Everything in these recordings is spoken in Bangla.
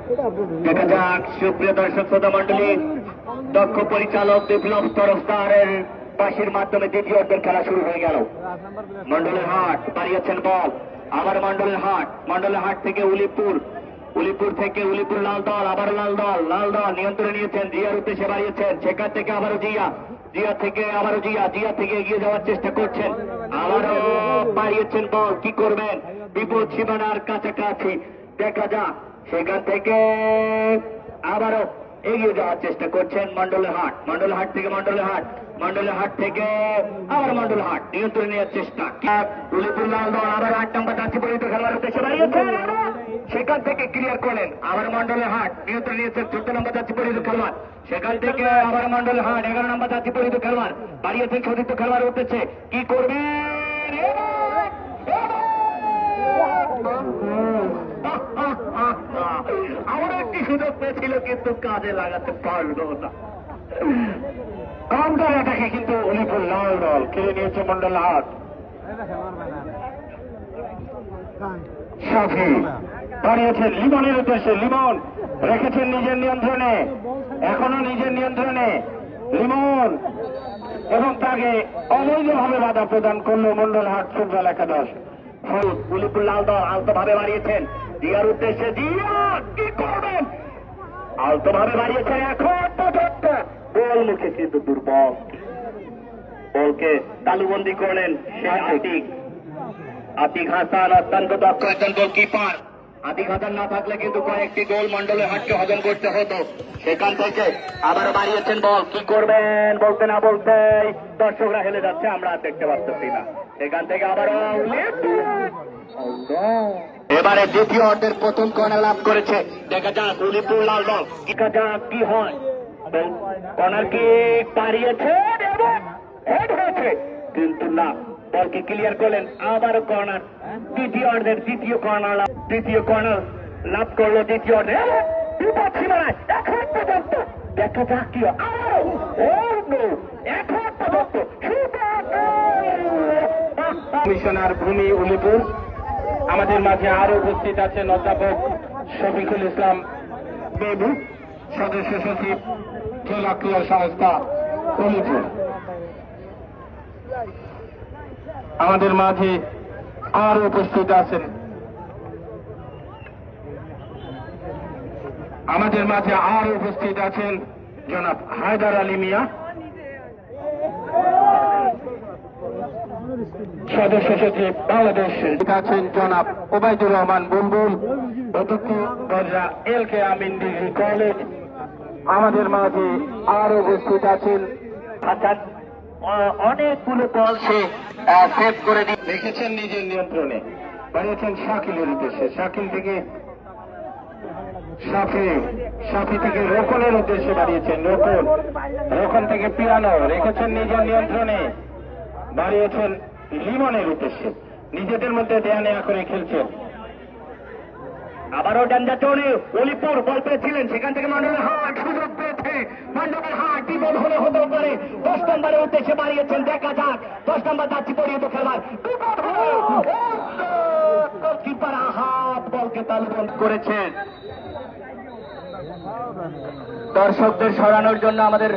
দেখা যাক সুপ্রিয় দর্শক শ্রোতা মন্ডলী, দক্ষ পরিচালক বিপ্লব তরফদারের পাশের মাধ্যমে দ্বিতীয় অর্ধের খেলা শুরু হয়ে গেল। মন্ডলের হাট বাড়িয়েছেন বল, আবার মন্ডলের হাট থেকে উলিপুর থেকে উলিপুর লাল দল, আবার লাল দল নিয়ন্ত্রণে নিয়েছেন, জিয়ার উদ্দেশ্যে বাড়িয়েছেন, সেখান থেকে আবারও জিয়া থেকে এগিয়ে যাওয়ার চেষ্টা করছেন, আবারও বাড়িয়েছেন বল, কি করবেন বিপদ সীমানার কাছাকাছি, দেখা যাক সেখান থেকে আবারও এগিয়ে যাওয়ার চেষ্টা করছেন মন্ডলের হাট থেকে আবার মন্ডল হাট নিয়ন্ত্রণে নেওয়ার চেষ্টা, উলিপুর লাল দল আবার 8 নম্বর যাত্রী পরিহিত খেলোয়াড় উদ্দেশ্যে বাড়িয়েছেন, সেখান থেকে ক্লিয়ার করলেন, আবার মন্ডলের হাট নিয়ন্ত্রণে নিয়েছেন 14 নম্বর যাত্রী পরিহিত খেলোয়াড়, সেখান থেকে আবার মন্ডলের হাট 11 নম্বর যাত্রী পরিহিত খেলোয়াড় বাড়িয়েছেন সতীর্থ খেলোয়াড় উদ্দেশ্যে, কি করবে আমার একটি সুযোগ পেয়েছিল কিন্তু কাজে লাগাতে পারল না। কাউন্টার অ্যাটাকে কিন্তু উলিপুর লাল দল কেড়ে নিয়েছে মন্ডল হাট। শাফি বাড়িয়েছেন লিমনের উদ্দেশ্যে, লিমন রেখেছেন নিজের নিয়ন্ত্রণে, এখনো নিজের নিয়ন্ত্রণে লিমন, এবং তাকে অবৈধভাবে বাধা প্রদান করলো মন্ডল হাট ফুটবল একাদশ। উলিপুর লাল দল আলতোভাবে বাড়িয়েছেন জিয়ার উদ্দেশ্যে, জিয়া কি করবেন, আলতোভাবে বাড়িয়েছেন, এখন পর্যন্ত গোল মুখে কিন্তু দুর্বল, বলকে তালুবন্দি করলেন সে আতিক হাসান, অত্যন্ত দক্ষ একজন গোলকিপার। আতিক হাসান না থাকলে কিন্তু কয়েকটি গোল মন্ডলের হাটকে হজম করতে হতো। সেখান থেকে আবার বাড়িয়েছেন বল, কি করবেন বলতে না বলতেই দর্শকরা হেলে যাচ্ছে, আমরা দেখতে পাচ্ছি না, সেখান থেকে আবার এবারে দ্বিতীয় অর্ধের প্রথম কর্নার লাভ করেছে, দেখা যাক উলিপুর লাল দল, দেখা যাক কি হয়, কর্নার কি পারিয়েছে এবং হেড হয়েছে কিন্তু না, বলকে ক্লিয়ার করলেন, আবারও কর্নার, দ্বিতীয় অর্ধের দ্বিতীয় কর্নার লাভ করলো দ্বিতীয় অর্ধে, বিপদ সীমানায় এখন পর্যন্ত, দেখা যাক কি এখন পর্যন্ত কমিশনার ভূমি উলিপুর। আমাদের মাঝে আরো উপস্থিত আছেন অধ্যাপক শফিকুল ইসলাম বেবু, সদস্য সচিব জেলা ক্রীড়া সংস্থা উলিপুর। আমাদের মাঝে আরো উপস্থিত আছেন জনাব হায়দার আলী মিয়া, সদস্য সচিব বাংলাদেশ, আছেন জনাব ওবায়দুর রহমান বুলবুল, অধ্যক্ষ দরজা LK আমিন ডিগ্রি কলেজ। আমাদের মাঝে আরো উপস্থিত আছেন অনেকগুলো বল সে সেভ করে রেখেছেন নিজের নিয়ন্ত্রণে, বাড়িয়েছেন শাকিলের উদ্দেশ্যে, শাকিল থেকে সাফি থেকে রোকনের উদ্দেশ্যে বাড়িয়েছেন, রোকন থেকে পিয়ানো রেখেছেন নিজের নিয়ন্ত্রণে, বাড়িয়েছেন লিমনের উদ্দেশ্যে, নিজেদের মধ্যে দেয়া নেয়া করে খেলছেন, আবারও ডেঞ্জার জোনে উলিপুর বল পেয়েছিলেন, সেখান থেকে মন্ডলের হাট সুযোগ পেয়েছে, মন্ডলের হাট বিপদ হলে হতেও পারে, 10 নম্বরের উদ্দেশ্যে বাড়িয়েছেন, দেখা যাক 10 নম্বর যাচ্ছি পরিহিত খেলোয়াড়, বিপদ হলো গোলকিপার আহাত বলকে তালুবন্দ করেছেন। দর্শকদের সরানোর জন্য আমাদের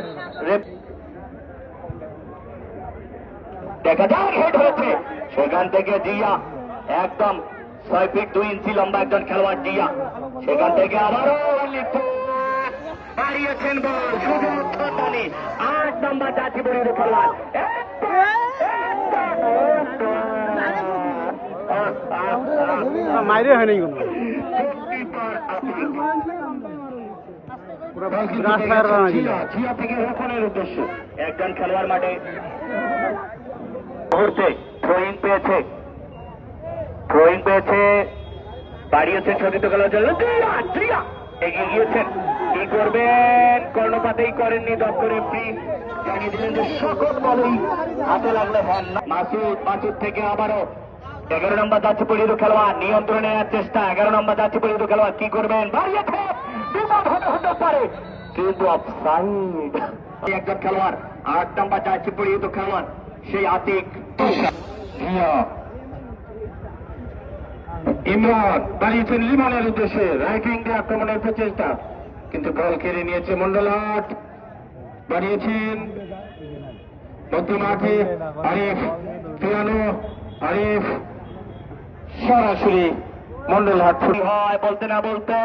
দেখা যাক হেড হয়েছে, সেখান থেকে জিয়া একদম 6 ফিট 2 ইঞ্চি লম্বা একজন খেলোয়াড় জিয়া, সেখান থেকে আবারও বাড়িয়েছেন বল, সুযোগ 8 নম্বর যাত্রী পরিহিত খেলোয়াড়, মাইরে হয়নি জিয়া থেকে রোকনের উদ্দেশ্য, একজন খেলোয়াড় মাঠে মুহূর্তে থ্রোয়িং পেয়েছে, বাড়িয়েছেন সতীর্থ খেলার জন্য, এগিয়ে গিয়েছেন, কি করবেন কর্ণপাতেই করেননি, দপ্তর এমপি জানিয়ে দিলেন যে সকল বলেই হাতে লাগলে হ্যান। মাসুদ থেকে আবারও 11 নম্বর যাচ্ছে পরিহিত খেলোয়াড়, নিয়ন্ত্রণে নেওয়ার চেষ্টা, 11 নম্বর যাচ্ছে পরিহিত খেলোয়াড়, কি করবেন, বাড়িয়েছে, বিপদ হতে পারে কিন্তু অফসাইড, একজন খেলোয়াড় 8 নম্বর যাচ্ছে পরিহিত খেলোয়াড় সেই আতিক ইমরান বাড়িয়েছেন লিমনের উদ্দেশ্যে রাইট উইং দিয়ে আক্রমণের প্রচেষ্টা, কিন্তু বল কেড়ে নিয়েছে মন্ডলহাট। বাড়িয়েছেন মধ্য মাঠে আরিফ, পিয়ানো আরিফ, সরাসরি মন্ডলহাট কি হয় বলতে না বলতে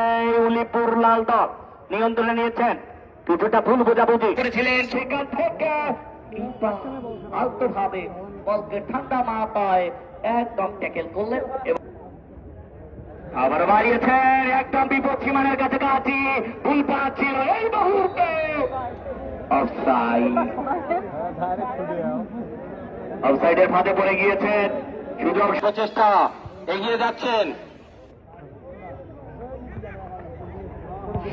উলিপুর লাল দল নিয়ন্ত্রণে নিয়েছেন। কিছুটা ভুল বোঝাবুঝি করেছিলেন, সেখান থেকে আলতোভাবে বলকে ঠান্ডা মাথায় একদম ট্যাকেল করলেন এবং আবার বাড়িয়েছেন একদম বিপদ সীমানার কাছাকাছি। ভুল পাচ্ছিল এই মুহূর্তে অফসাইড, অফসাইডের ফাঁদে পড়ে গিয়েছেন। সুযোগ প্রচেষ্টা, এগিয়ে যাচ্ছেন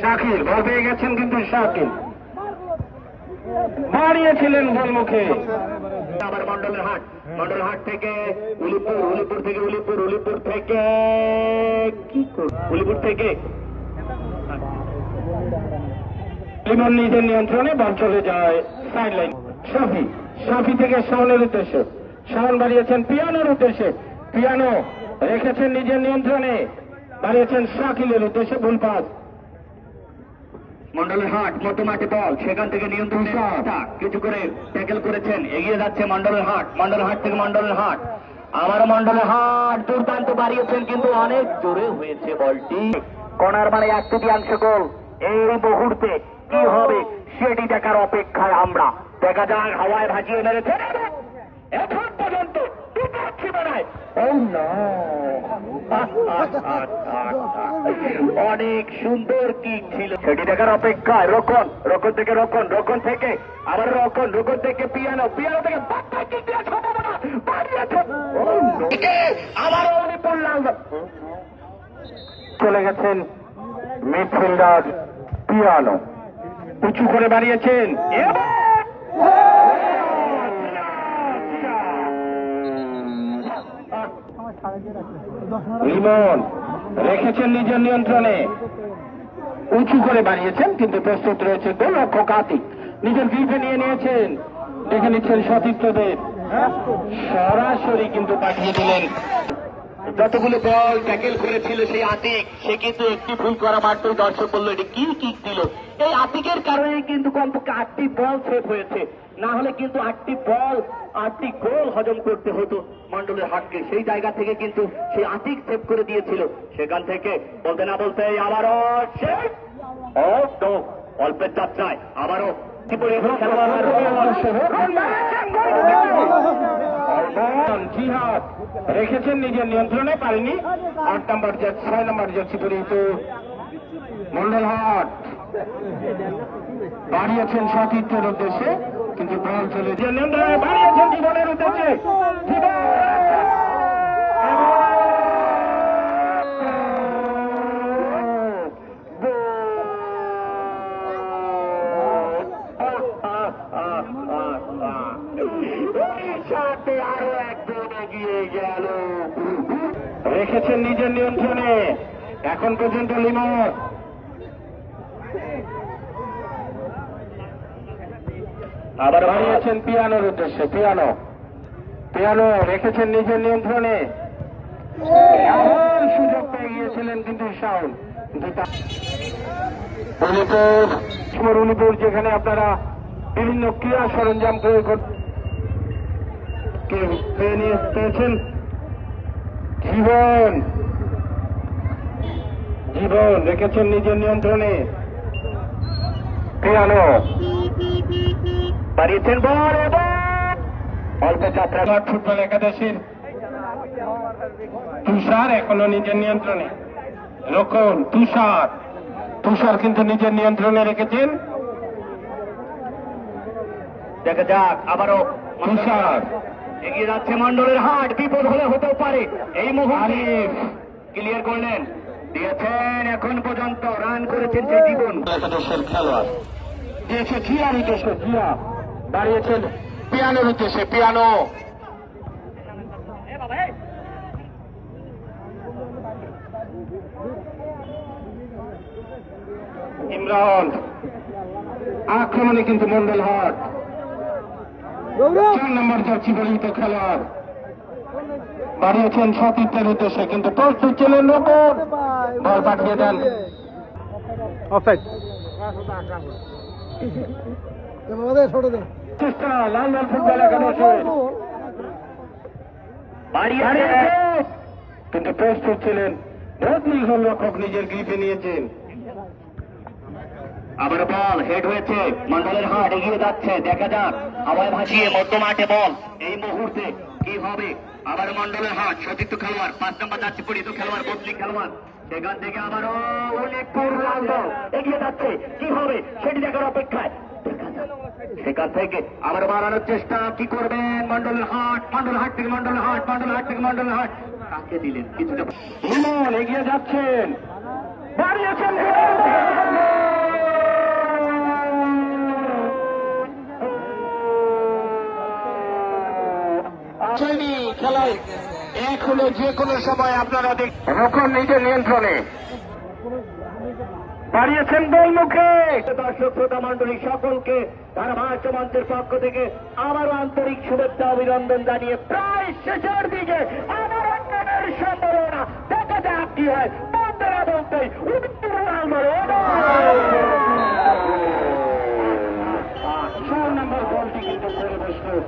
শাকিল, বল পেয়ে গেছেন কিন্তু শাকিল বাড়িয়েছিলেন গোলমুখে। আবার মন্ডলের হাট, মন্ডলের হাট থেকে উলিপুর, উলিপুর থেকে উলিপুর, উলিপুর থেকে কি উলিপুর থেকে লিমন নিজের নিয়ন্ত্রণে বল চলে যায় সাইড লাইন। শাফি, শাফি থেকে শাওনের উদ্দেশ্যে, শাওন বাড়িয়েছেন পিয়ানোর উদ্দেশ্যে, পিয়ানো রেখেছেন নিজের নিয়ন্ত্রণে, বাড়িয়েছেন শাকিলের উদ্দেশ্যে, ভুল পাস। মন্ডলের হাট মধ্য মাঠে বল, সেখান থেকে নিয়ন্ত্রণ কিছু করে ট্যাকেল করেছেন, এগিয়ে যাচ্ছে মন্ডলের হাট। মন্ডলের হাট থেকে মন্ডলের হাট, আবার মন্ডলের হাট দুর্দান্ত বাড়িয়েছেন, কিন্তু অনেক জোরে হয়েছে বলটি। কর্নার মানে এক তৃতীয়াংশ গোল। এই মুহূর্তে কি হবে সেটি দেখার অপেক্ষায় আমরা। দেখা যাক, হাওয়ায় ভাজিয়ে মেরেছে এখন পর্যন্ত অনেক সুন্দর কিক ছিল, সেটি দেখার অপেক্ষায়। রোকন, রোকন থেকে রোকন, রোকন থেকে আবার রোকন, রোকন থেকে পিয়ানো, পিয়ানো থেকে আবার চলে গেছেন মিডফিল্ডার পিয়ানো, উঁচু করে বাড়িয়েছেন লিমন, রেখেছেন নিজের নিয়ন্ত্রণে, উঁচু করে বাড়িয়েছেন, কিন্তু প্রস্তুত রয়েছে গোলরক্ষক আতিক, নিজের গ্রিপে নিয়ে নিয়েছেন, দেখে নিচ্ছেন সতীর্থদের, সরাসরি কিন্তু পাঠিয়ে দিলেন। যতগুলো বল ট্যাকেল করেছিল সেই আতিক, সে কিন্তু একটি ভুল করা মাত্রই দর্শক বলল এটি কি কিক দিল। এই আতিকের কারণে কিন্তু কমপক্ষে 8টি বল সেভ হয়েছে, না হলে কিন্তু 8টি বল 8টি গোল হজম করতে হতো মন্ডলের হাটকে। সেই জায়গা থেকে কিন্তু সেই আতিক সেভ করে দিয়েছিল। সেখান থেকে বলতে না বলতে আবারও অল্পের যাত্রায় আবারও জিহাদ রেখেছেন নিজের নিয়ন্ত্রণে, পারেনি 8 নম্বর 6 নম্বর জার্সি পরিহিত মন্ডলহাট, বাড়িয়েছেন সতীর্থের উদ্দেশ্যে, কিন্তু বল চলে নিয়ন্ত্রণে বাড়িয়েছেন জীবনের উদ্দেশ্যে, আরো একদম এগিয়ে গেল, রেখেছেন নিজের নিয়ন্ত্রণে এখন পর্যন্ত লিমন। আবার বাড়িয়েছেন পিয়ানোর উদ্দেশ্যে, পিয়ানো, পিয়ানো রেখেছেন নিজের নিয়ন্ত্রণে, এমন সুযোগ পেয়ে গিয়েছিলেন কিন্তু শাওন, কিন্তু উলিপুর যেখানে আপনারা বিভিন্ন ক্রীড়া সরঞ্জাম প্রয়োগ পেয়েছেন। জীবন, জীবন রেখেছেন নিজের নিয়ন্ত্রণে, পিয়ানো বাড়িয়েছেন বল অল্প যাত্রা। ফুটবল একাদশের তুষার এখনো নিজের নিয়ন্ত্রণে, রোকন, তুষার, তুষার কিন্তু নিজের নিয়ন্ত্রণে রেখেছেন। দেখা যাক, আবারও তুষার এগিয়ে যাচ্ছে মন্ডলের হাট, বিপদ হলে হতেও পারে। এই মুহূর্তে ক্লিয়ার করলেন, দিয়েছেন, এখন পর্যন্ত রান করেছেন সেই জীবন। একাদশের খেলোয়াড় দিয়েছে জিয়ার উদ্দেশ্যে, জিয়া দাঁড়িয়েছেন পিয়ানোর উদ্দেশ্যে, পিয়ানো ইমরান, আক্রমণে কিন্তু মন্ডলহাট 4 নম্বর জার্সি পরিহিত খেলোয়াড় বাড়িয়েছেন সতীর্থের উদ্দেশ্যে, কিন্তু প্রস্তুত ছিলেন রোপণ, বল পাঠিয়ে দেন অফসাইড চেষ্টা লাল লাল ফুটবল একাদশে বাড়িয়েছে কিন্তু প্রস্তুত ছিলেন বদলি গোলরক্ষক নিজের গ্রিপে নিয়েছেন। আবার বল হেড হয়েছে, মন্ডলের হাট এগিয়ে যাচ্ছে, দেখা যাক হাওয়ায় ভাসিয়ে মধ্য মাঠে বল এই মুহূর্তে কি হবে। আবার মন্ডলের হাট সতীর্থ খেলোয়াড় 5 নম্বর যাচ্ছে পরিচিত খেলোয়াড় বদলি খেলোয়াড়, সেখান থেকে আবারও অনেকপুর লাল বল এগিয়ে যাচ্ছে, কি হবে সেটি দেখার অপেক্ষায়। দেখা যাক। সেখান থেকে আবার বাড়ানোর চেষ্টা, কি করবেন মন্ডলের হাট, মন্ডল হাট থেকে মন্ডলের হাট, মন্ডল হাট থেকে মন্ডলের হাট, কাকে দিলেন কিছুটা ইমন এগিয়ে যাচ্ছেন, বাড়িয়েছেন খেলায় এক হলো যে কোনো সময় আপনারা দেখুন নিজের নিয়ন্ত্রণে বাড়িয়েছেন গোলমুখে। দর্শক শ্রোতা মন্ডলী সকলকে ধারাভাষ্য মঞ্চের পক্ষ থেকে আবারও আন্তরিক শুভেচ্ছা অভিনন্দন জানিয়ে প্রায় শেষের দিকে আবার অন্যদের সম্ভাবনা, দেখা যাক কি হয়। বন্ধুরা বলতেই নম্বর বলটি কিন্তু করে বসল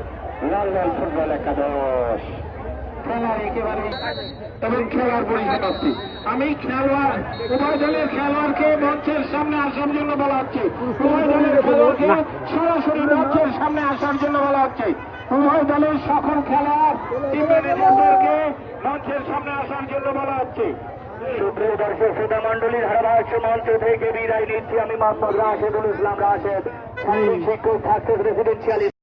লাল লাল ফুটবল একাদশ। খেলার একেবারে এবং খেলার পরিষেবাচ্ছি আমি খেলোয়াড় উভয় দলের খেলোয়াড়কে মঞ্চের সামনে আসার জন্য বলা হচ্ছে, উভয় দলের খেলোয়াড়কে সরাসরি মঞ্চের সামনে আসার জন্য বলা হচ্ছে, উভয় দলের সকল খেলোয়াড় টিম ম্যানেজারদেরকে মঞ্চের সামনে আসার জন্য বলা হচ্ছে। সুপ্রিয় দর্শক শ্রোতা মন্ডলীর ধারাভাষ্য মঞ্চ থেকে বিদায় নিচ্ছি আমি মোহাম্মদ রাশেদুল ইসলাম রাশেদ, শিক্ষক সাকসেস রেসিডেন্সিয়াল